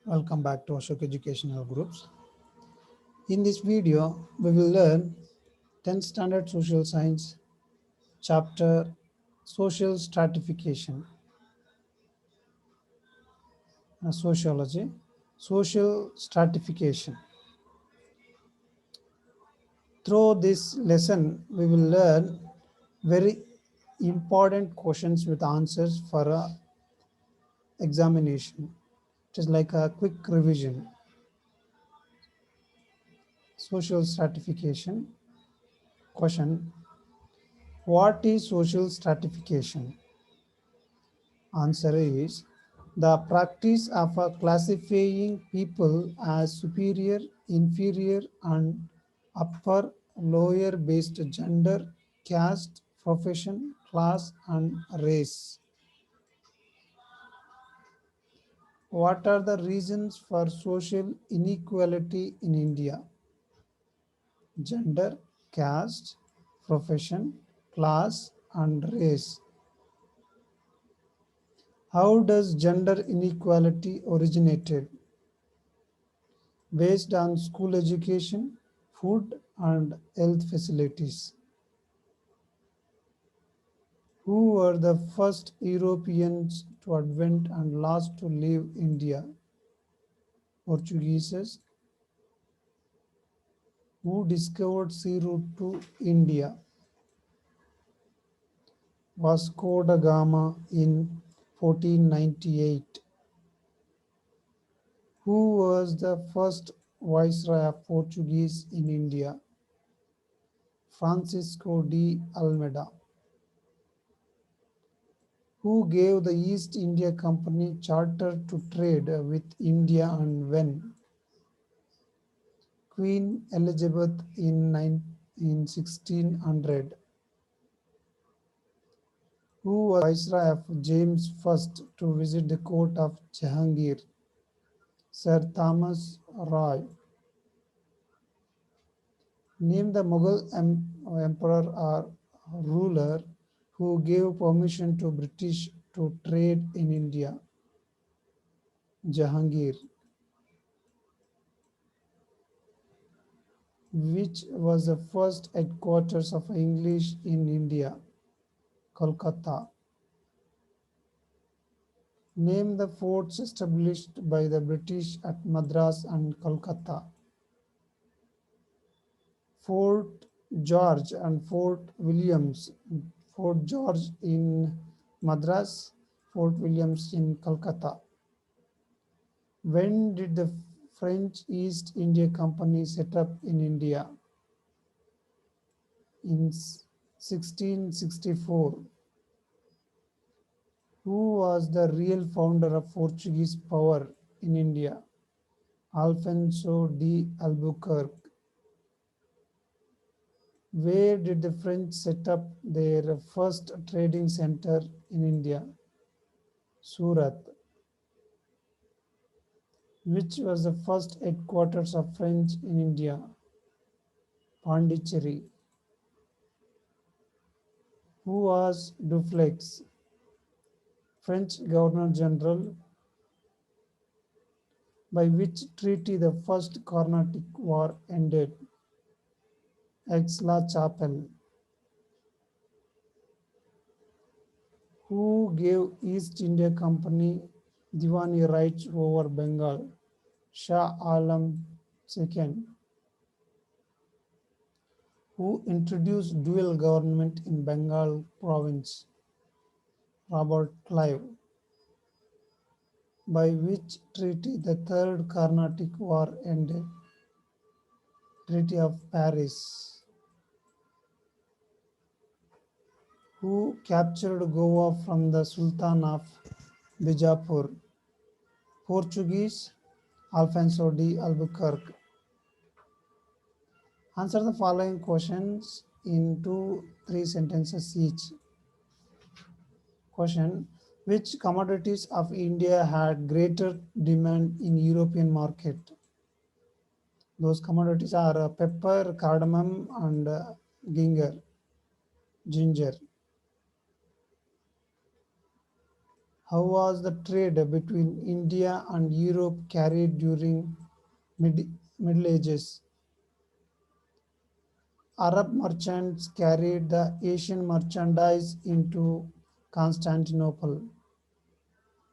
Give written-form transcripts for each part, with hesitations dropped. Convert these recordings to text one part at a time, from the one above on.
Welcome back to Ashok Educational Groups. In this video, we will learn 10th Standard Social Science chapter Social Stratification, Sociology, Social Stratification. Through this lesson, we will learn very important questions with answers for a examination. It is like a quick revision. Social stratification. Question: what is social stratification? Answer is the practice of classifying people as superior, inferior, and upper, lower based gender, caste, profession, class, and race. What are the reasons for social inequality in India? Gender, caste, profession, class, and race. How does gender inequality originated? Based on school education, food, and health facilities. Who were the first Europeans to advent and last to leave India? Portuguese. Who discovered sea route to India? Vasco da Gama in 1498. Who was the first viceroy of Portuguese in India? Francisco de Almeida. Who gave the East India Company charter to trade with India and when? Queen Elizabeth in 1600. Who was Viceroy of James I to visit the court of Jahangir? Sir Thomas Roy. Name the Mughal emperor or ruler who gave permission to British to trade in India. Jahangir. Which was the first headquarters of English in India? Kolkata. Name the forts established by the British at Madras and Kolkata. Fort George and Fort Williams. Fort George in Madras, Fort Williams in Kolkata. When did the French East India Company set up in India? In 1664. Who was the real founder of Portuguese power in India? Alfonso de Albuquerque. Where did the French set up their first trading center in India? Surat. Which was the first headquarters of French in India? Pondicherry. Who was Dupleix? French Governor General. By which treaty the First Carnatic War ended? Aix-la-Chapelle. Who gave East India Company Diwani rights over Bengal? Shah Alam II. Who introduced dual government in Bengal province? Robert Clive. By which treaty the Third Carnatic War ended? Treaty of Paris. Who captured Goa from the Sultan of Bijapur? Portuguese. Alfonso de Albuquerque. Answer the following questions in 2-3 sentences each. Question: which commodities of India had greater demand in European market? Those commodities are pepper, cardamom, and ginger. How was the trade between India and Europe carried during Middle Ages? Arab merchants carried the Asian merchandise into Constantinople.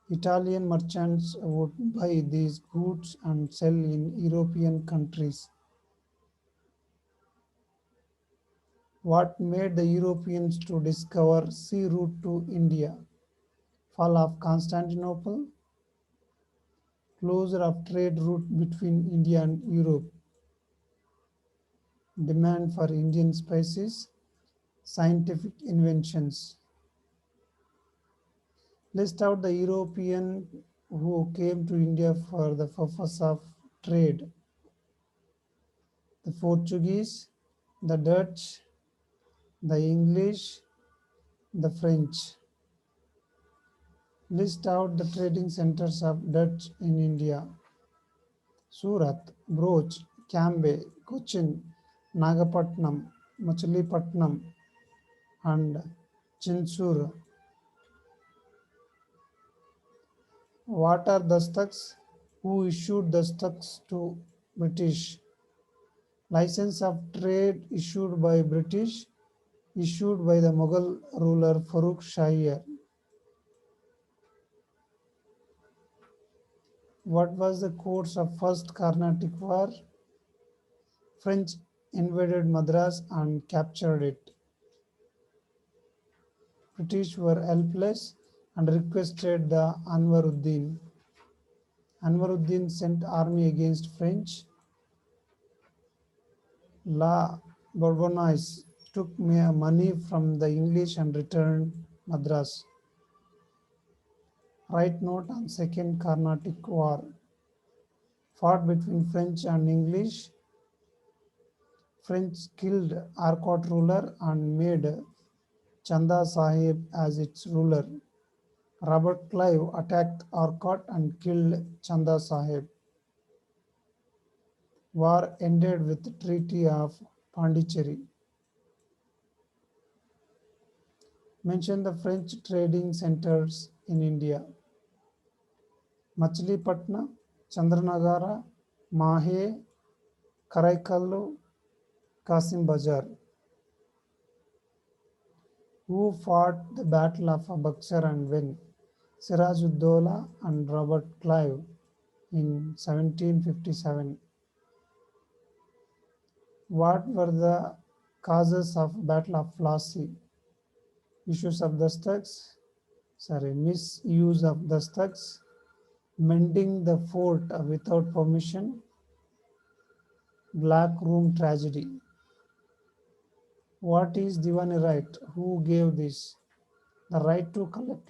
Italian merchants would buy these goods and sell in European countries. What made the Europeans to discover sea route to India? Fall of Constantinople, closure of trade route between India and Europe, demand for Indian spices, scientific inventions. List out the European who came to India for the purpose of trade. The Portuguese, the Dutch, the English, the French. List out the trading centers of Dutch in India. Surat, Broch, Cambay, Cochin, Nagapatnam, Machilipatnam, and Chinsur. What are dastaks? Who issued dastaks to British? License of trade issued by British, issued by the Mughal ruler Farooq Shahir. What was the course of First Carnatic War? French invaded Madras and captured it. British were helpless and requested the Anwaruddin. Anwaruddin sent army against French. La Bourbonnais took money from the English and returned Madras. Write note on Second Carnatic War. Fought between French and English. French killed Arcot ruler and made Chanda Sahib as its ruler. Robert Clive attacked Arcot and killed Chanda Sahib. War ended with the Treaty of Pondicherry. Mention the French trading centers in India. Machilipatna, Chandranagara, Mahe, Karaikallu, Kasim Bazar. Who fought the Battle of Buxar and when? Siraj-ud-Dowla and Robert Clive in 1757. What were the causes of Battle of Plassey? Misuse of dastaks, mending the fort without permission, Black Room tragedy. What is Diwani right? Who gave this? The right to collect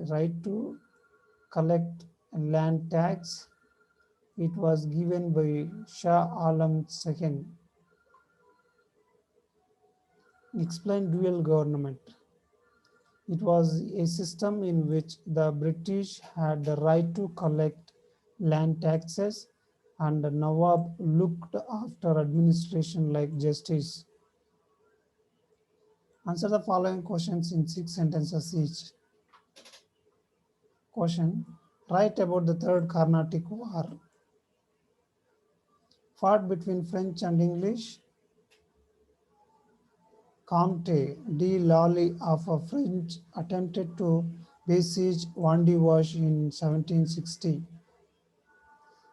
right to collect land tax. It was given by Shah Alam II. Explain dual government. It was a system in which the British had the right to collect land taxes and the Nawab looked after administration like justice. Answer the following questions in 6 sentences each. Question. Write about the Third Carnatic War. Fought between French and English. Comte de Lally of French attempted to besiege Vandivash in 1760.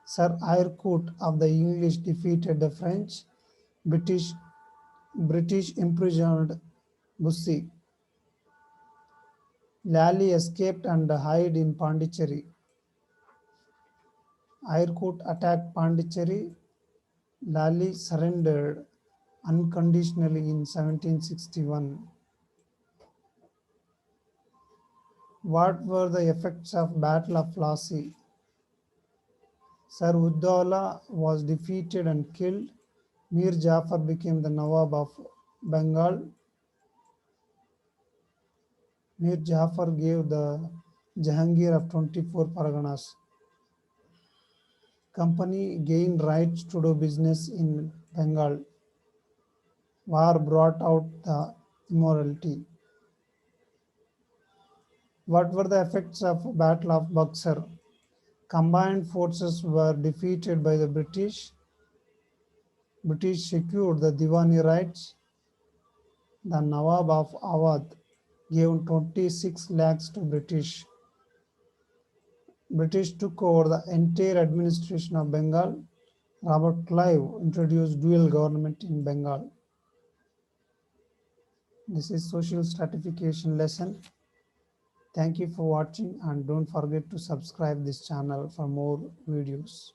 Sir Eyrecourt of the English defeated the French. British imprisoned Bussy. Lally escaped and hid in Pondicherry. Eyrecourt attacked Pondicherry. Lally surrendered unconditionally in 1761. What were the effects of Battle of Plassey? Sir Uddaulah was defeated and killed. Mir Jafar became the Nawab of Bengal. Mir Jafar gave the Jahangir of 24 Parganas. Company gained rights to do business in Bengal. War brought out the immorality. What were the effects of Battle of Buxar? Combined forces were defeated by the British. British secured the Diwani rights. The Nawab of Awadh gave 26 lakhs to British. British took over the entire administration of Bengal. Robert Clive introduced dual government in Bengal. This is social stratification lesson. Thank you for watching and don't forget to subscribe this channel for more videos.